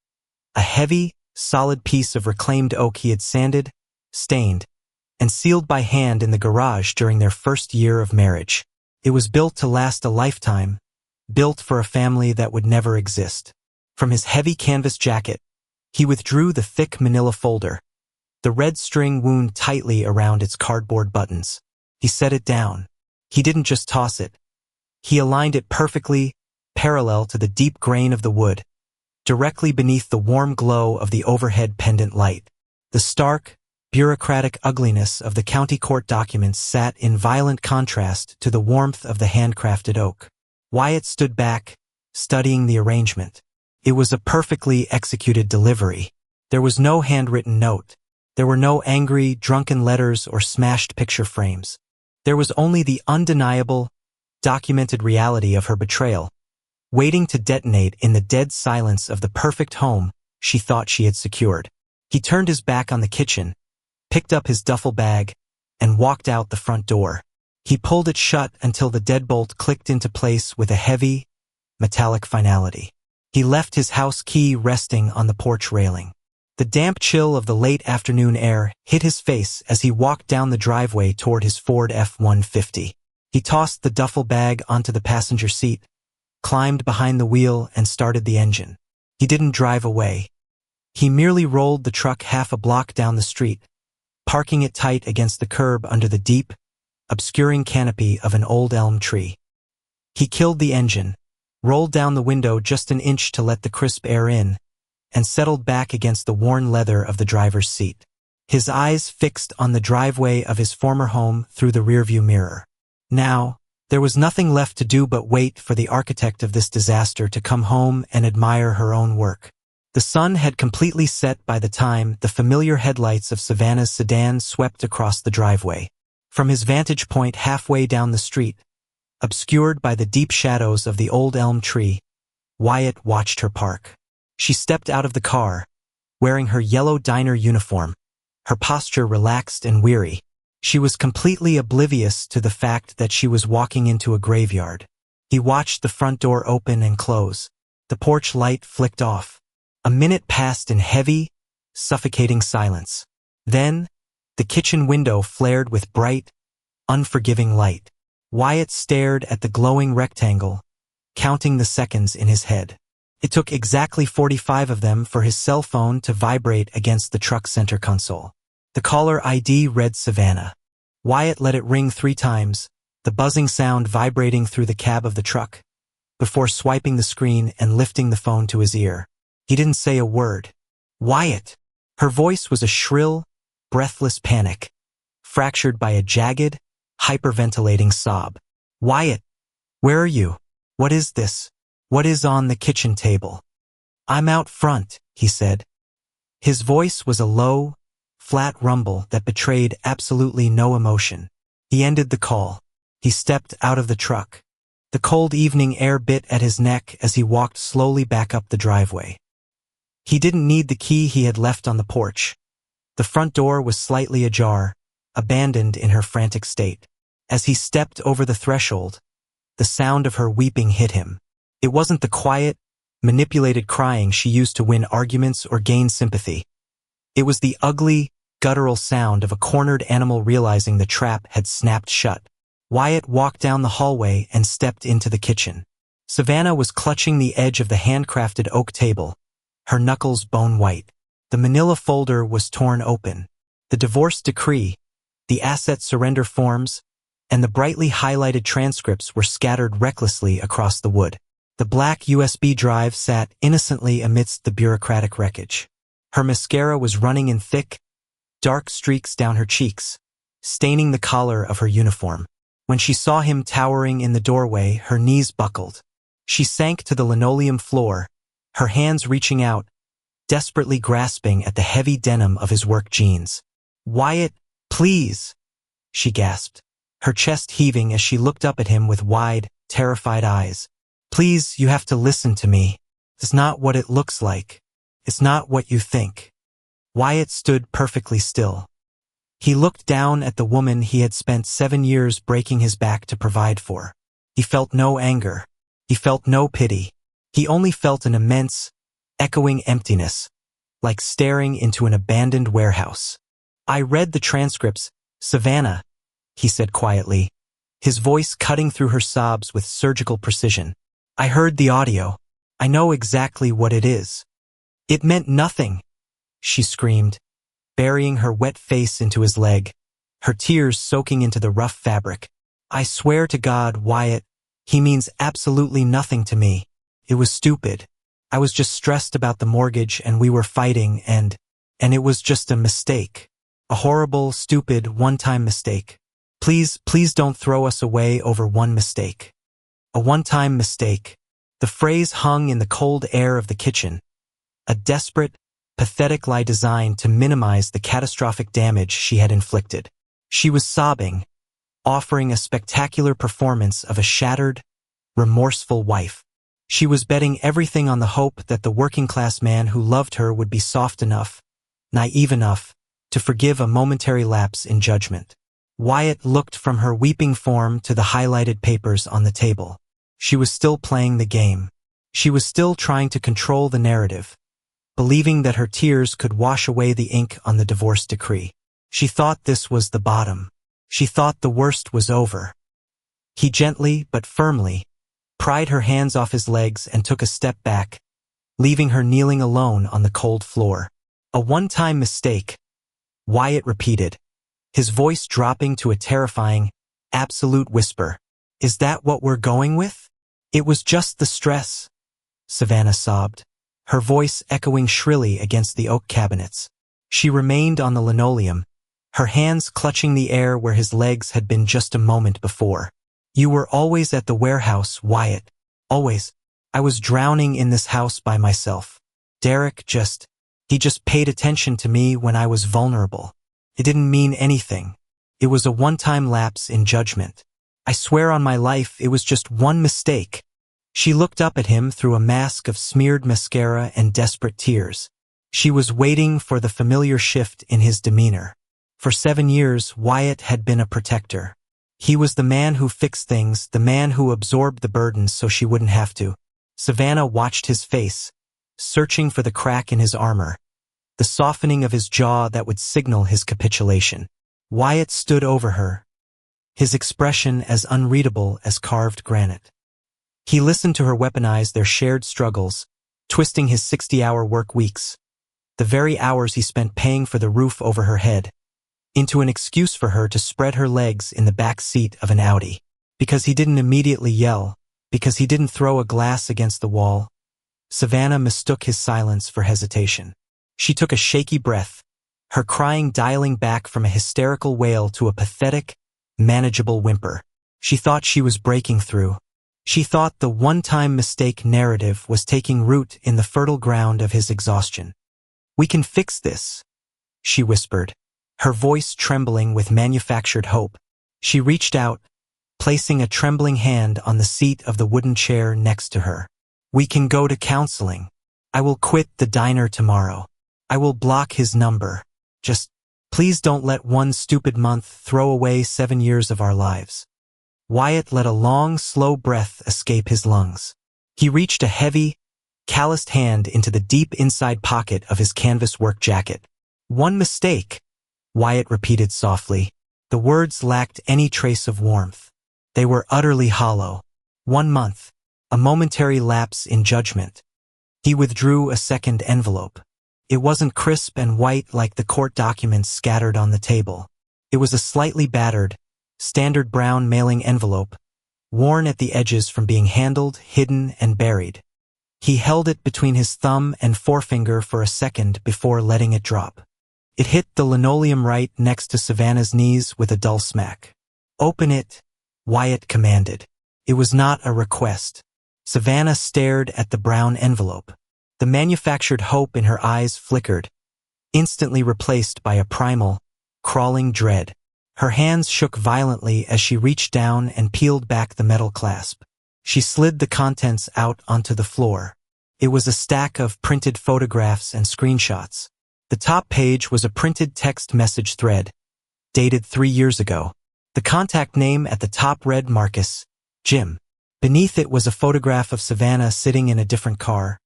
Speaker 1: A heavy, solid piece of reclaimed oak he had sanded, stained, and sealed by hand in the garage during their first year of marriage. It was built to last a lifetime, built for a family that would never exist. From his heavy canvas jacket, he withdrew the thick manila folder, the red string wound tightly around its cardboard buttons. He set it down. He didn't just toss it. He aligned it perfectly, parallel to the deep grain of the wood, directly beneath the warm glow of the overhead pendant light. The stark, bureaucratic ugliness of the county court documents sat in violent contrast to the warmth of the handcrafted oak. Wyatt stood back, studying the arrangement. It was a perfectly executed delivery. There was no handwritten note. There were no angry, drunken letters or smashed picture frames. There was only the undeniable, documented reality of her betrayal, waiting to detonate in the dead silence of the perfect home she thought she had secured. He turned his back on the kitchen, picked up his duffel bag, and walked out the front door. He pulled it shut until the deadbolt clicked into place with a heavy, metallic finality. He left his house key resting on the porch railing. The damp chill of the late afternoon air hit his face as he walked down the driveway toward his Ford F-150. He tossed the duffel bag onto the passenger seat, climbed behind the wheel, and started the engine. He didn't drive away. He merely rolled the truck half a block down the street, parking it tight against the curb under the deep, obscuring canopy of an old elm tree. He killed the engine, rolled down the window just an inch to let the crisp air in, and settled back against the worn leather of the driver's seat. His eyes fixed on the driveway of his former home through the rearview mirror. Now, there was nothing left to do but wait for the architect of this disaster to come home and admire her own work. The sun had completely set by the time the familiar headlights of Savannah's sedan swept across the driveway. From his vantage point halfway down the street, obscured by the deep shadows of the old elm tree, Wyatt watched her park. She stepped out of the car, wearing her yellow diner uniform, her posture relaxed and weary. She was completely oblivious to the fact that she was walking into a graveyard. He watched the front door open and close. The porch light flicked off. A minute passed in heavy, suffocating silence. Then, the kitchen window flared with bright, unforgiving light. Wyatt stared at the glowing rectangle, counting the seconds in his head. It took exactly 45 of them for his cell phone to vibrate against the truck center console. The caller ID read Savannah. Wyatt let it ring 3 times, the buzzing sound vibrating through the cab of the truck, before swiping the screen and lifting the phone to his ear. He didn't say a word. Wyatt! Her voice was a shrill, breathless panic, fractured by a jagged, hyperventilating sob. Wyatt! Where are you? What is this? What is on the kitchen table? I'm out front, he said. His voice was a low, flat rumble that betrayed absolutely no emotion. He ended the call. He stepped out of the truck. The cold evening air bit at his neck as he walked slowly back up the driveway. He didn't need the key he had left on the porch. The front door was slightly ajar, abandoned in her frantic state. As he stepped over the threshold, the sound of her weeping hit him. It wasn't the quiet, manipulated crying she used to win arguments or gain sympathy. It was the ugly, guttural sound of a cornered animal realizing the trap had snapped shut. Wyatt walked down the hallway and stepped into the kitchen. Savannah was clutching the edge of the handcrafted oak table, her knuckles bone white. The manila folder was torn open. The divorce decree, the asset surrender forms, and the brightly highlighted transcripts were scattered recklessly across the wood. The black USB drive sat innocently amidst the bureaucratic wreckage. Her mascara was running in thick, dark streaks down her cheeks, staining the collar of her uniform. When she saw him towering in the doorway, her knees buckled. She sank to the linoleum floor, her hands reaching out, desperately grasping at the heavy denim of his work jeans. Wyatt, please, she gasped, her chest heaving as she looked up at him with wide, terrified eyes. Please, you have to listen to me. It's not what it looks like. It's not what you think. Wyatt stood perfectly still. He looked down at the woman he had spent 7 years breaking his back to provide for. He felt no anger. He felt no pity. He only felt an immense, echoing emptiness, like staring into an abandoned warehouse. I read the transcripts, Savannah, he said quietly, his voice cutting through her sobs with surgical precision. I heard the audio. I know exactly what it is. It meant nothing, she screamed, burying her wet face into his leg, her tears soaking into the rough fabric. I swear to God, Wyatt, he means absolutely nothing to me. It was stupid. I was just stressed about the mortgage and we were fighting and it was just a mistake. A horrible, stupid, one-time mistake. Please don't throw us away over one mistake. A one-time mistake. The phrase hung in the cold air of the kitchen. A desperate, pathetic lie designed to minimize the catastrophic damage she had inflicted. She was sobbing, offering a spectacular performance of a shattered, remorseful wife. She was betting everything on the hope that the working-class man who loved her would be soft enough, naive enough, to forgive a momentary lapse in judgment. Wyatt looked from her weeping form to the highlighted papers on the table. She was still playing the game. She was still trying to control the narrative, believing that her tears could wash away the ink on the divorce decree. She thought this was the bottom. She thought the worst was over. He gently, but firmly, pried her hands off his legs and took a step back, leaving her kneeling alone on the cold floor. A one-time mistake, Wyatt repeated, his voice dropping to a terrifying, absolute whisper. Is that what we're going with? It was just the stress, Savannah sobbed, her voice echoing shrilly against the oak cabinets. She remained on the linoleum, her hands clutching the air where his legs had been just a moment before. You were always at the warehouse, Wyatt. Always. I was drowning in this house by myself. Derek he just paid attention to me when I was vulnerable. It didn't mean anything. It was a one-time lapse in judgment. I swear on my life it was just one mistake. She looked up at him through a mask of smeared mascara and desperate tears. She was waiting for the familiar shift in his demeanor. For 7 years, Wyatt had been a protector. He was the man who fixed things, the man who absorbed the burdens so she wouldn't have to. Savannah watched his face, searching for the crack in his armor, the softening of his jaw that would signal his capitulation. Wyatt stood over her, his expression as unreadable as carved granite. He listened to her weaponize their shared struggles, twisting his 60-hour work weeks, the very hours he spent paying for the roof over her head, into an excuse for her to spread her legs in the back seat of an Audi. Because he didn't immediately yell, because he didn't throw a glass against the wall, Savannah mistook his silence for hesitation. She took a shaky breath, her crying dialing back from a hysterical wail to a pathetic, manageable whimper. She thought she was breaking through. She thought the one-time mistake narrative was taking root in the fertile ground of his exhaustion. We can fix this, she whispered, her voice trembling with manufactured hope. She reached out, placing a trembling hand on the seat of the wooden chair next to her. We can go to counseling. I will quit the diner tomorrow. I will block his number. Just, please don't let one stupid month throw away 7 years of our lives. Wyatt let a long, slow breath escape his lungs. He reached a heavy, calloused hand into the deep inside pocket of his canvas work jacket. One mistake, Wyatt repeated softly. The words lacked any trace of warmth. They were utterly hollow. 1 month, a momentary lapse in judgment. He withdrew a second envelope. It wasn't crisp and white like the court documents scattered on the table. It was a slightly battered, standard brown mailing envelope, worn at the edges from being handled, hidden, and buried. He held it between his thumb and forefinger for a second before letting it drop. It hit the linoleum right next to Savannah's knees with a dull smack. Open it, Wyatt commanded. It was not a request. Savannah stared at the brown envelope. The manufactured hope in her eyes flickered, instantly replaced by a primal, crawling dread. Her hands shook violently as she reached down and peeled back the metal clasp. She slid the contents out onto the floor. It was a stack of printed photographs and screenshots. The top page was a printed text message thread, dated 3 years ago. The contact name at the top read Marcus, Jim. Beneath it was a photograph of Savannah sitting in a different car,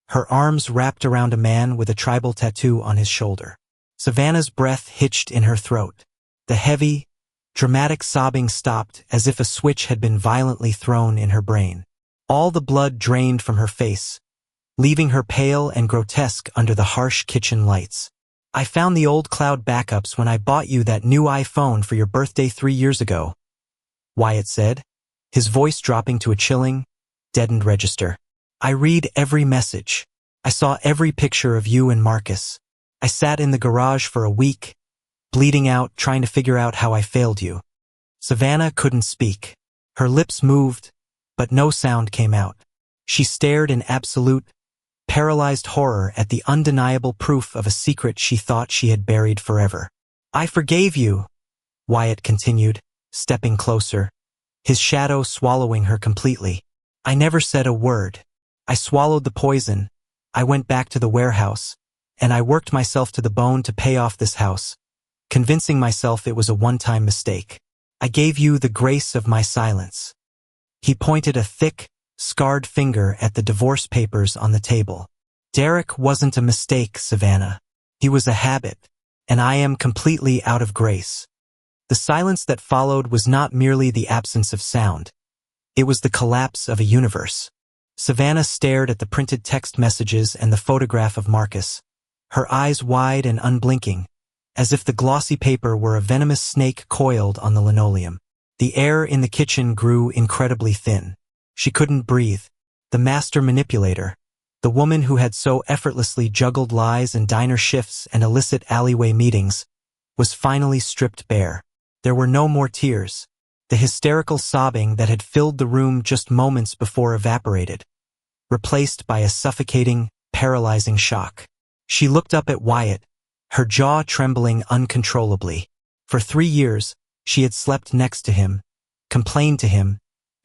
Speaker 1: her arms wrapped around a man with a tribal tattoo on his shoulder. Savannah's breath hitched in her throat. The heavy, dramatic sobbing stopped as if a switch had been violently thrown in her brain. All the blood drained from her face, leaving her pale and grotesque under the harsh kitchen lights. I found the old cloud backups when I bought you that new iPhone for your birthday 3 years ago, Wyatt said, his voice dropping to a chilling, deadened register. I read every message. I saw every picture of you and Marcus. I sat in the garage for a week, bleeding out, trying to figure out how I failed you. Savannah couldn't speak. Her lips moved, but no sound came out. She stared in absolute, paralyzed horror at the undeniable proof of a secret she thought she had buried forever. I forgave you, Wyatt continued, stepping closer, his shadow swallowing her completely. I never said a word. I swallowed the poison. I went back to the warehouse, and I worked myself to the bone to pay off this house. convincing myself it was a one-time mistake. I gave you the grace of my silence. He pointed a thick, scarred finger at the divorce papers on the table. Derek wasn't a mistake, Savannah. He was a habit, and I am completely out of grace. The silence that followed was not merely the absence of sound. It was the collapse of a universe. Savannah stared at the printed text messages and the photograph of Marcus, her eyes wide and unblinking, as if the glossy paper were a venomous snake coiled on the linoleum. The air in the kitchen grew incredibly thin. She couldn't breathe. The master manipulator, the woman who had so effortlessly juggled lies and diner shifts and illicit alleyway meetings, was finally stripped bare. There were no more tears. The hysterical sobbing that had filled the room just moments before evaporated, replaced by a suffocating, paralyzing shock. She looked up at Wyatt, her jaw trembling uncontrollably. For 3 years, she had slept next to him, complained to him,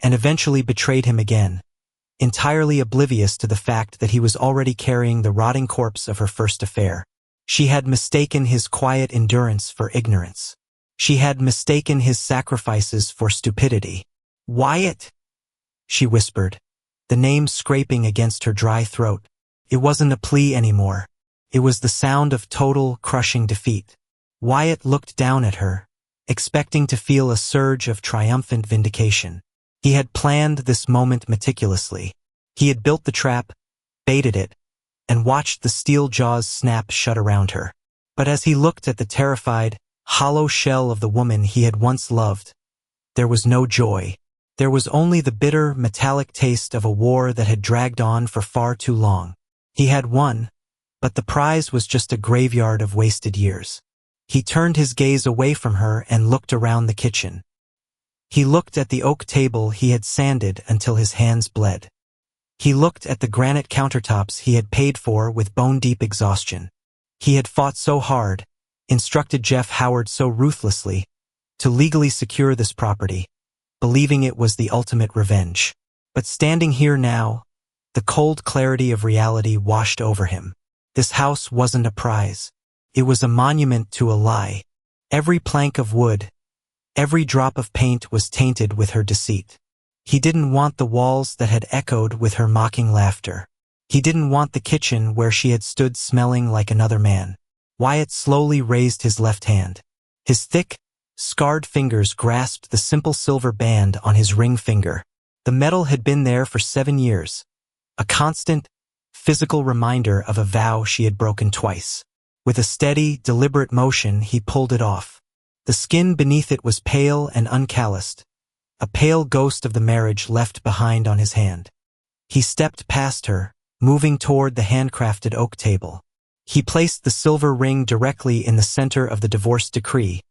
Speaker 1: and eventually betrayed him again, entirely oblivious to the fact that he was already carrying the rotting corpse of her first affair. She had mistaken his quiet endurance for ignorance. She had mistaken his sacrifices for stupidity. Wyatt, she whispered, the name scraping against her dry throat. It wasn't a plea anymore. It was the sound of total, crushing defeat. Wyatt looked down at her, expecting to feel a surge of triumphant vindication. He had planned this moment meticulously. He had built the trap, baited it, and watched the steel jaws snap shut around her. But as he looked at the terrified, hollow shell of the woman he had once loved, there was no joy. There was only the bitter, metallic taste of a war that had dragged on for far too long. He had won, but the prize was just a graveyard of wasted years. He turned his gaze away from her and looked around the kitchen. He looked at the oak table he had sanded until his hands bled. He looked at the granite countertops he had paid for with bone-deep exhaustion. He had fought so hard, instructed Jeff Howard so ruthlessly, to legally secure this property, believing it was the ultimate revenge. But standing here now, the cold clarity of reality washed over him. This house wasn't a prize. It was a monument to a lie. Every plank of wood, every drop of paint was tainted with her deceit. He didn't want the walls that had echoed with her mocking laughter. He didn't want the kitchen where she had stood smelling like another man. Wyatt slowly raised his left hand. His thick, scarred fingers grasped the simple silver band on his ring finger. The metal had been there for 7 years, a constant, physical reminder of a vow she had broken twice. With a steady, deliberate motion, he pulled it off. The skin beneath it was pale and uncalloused, a pale ghost of the marriage left behind on his hand. He stepped past her, moving toward the handcrafted oak table. He placed the silver ring directly in the center of the divorce decree,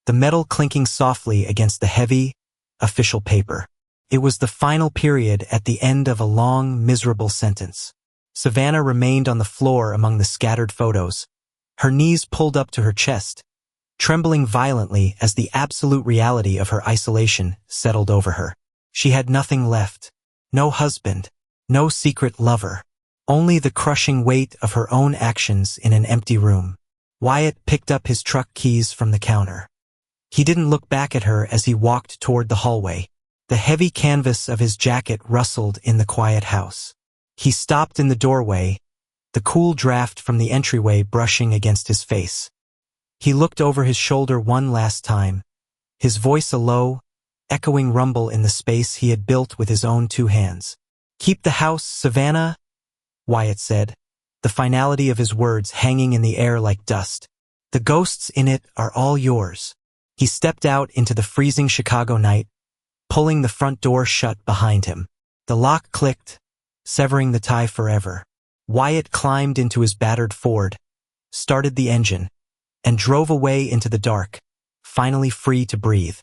Speaker 1: the metal clinking softly against the heavy, official paper. It was the final period at the end of a long, miserable sentence. Savannah remained on the floor among the scattered photos, her knees pulled up to her chest, trembling violently as the absolute reality of her isolation settled over her. She had nothing left. No husband, no secret lover, only the crushing weight of her own actions in an empty room. Wyatt picked up his truck keys from the counter. He didn't look back at her as he walked toward the hallway. The heavy canvas of his jacket rustled in the quiet house. He stopped in the doorway, the cool draft from the entryway brushing against his face. He looked over his shoulder one last time, his voice a low, echoing rumble in the space he had built with his own 2 hands. "Keep the house, Savannah," Wyatt said, the finality of his words hanging in the air like dust. "The ghosts in it are all yours." He stepped out into the freezing Chicago night, pulling the front door shut behind him. The lock clicked, severing the tie forever. Wyatt climbed into his battered Ford, started the engine, and drove away into the dark, finally free to breathe.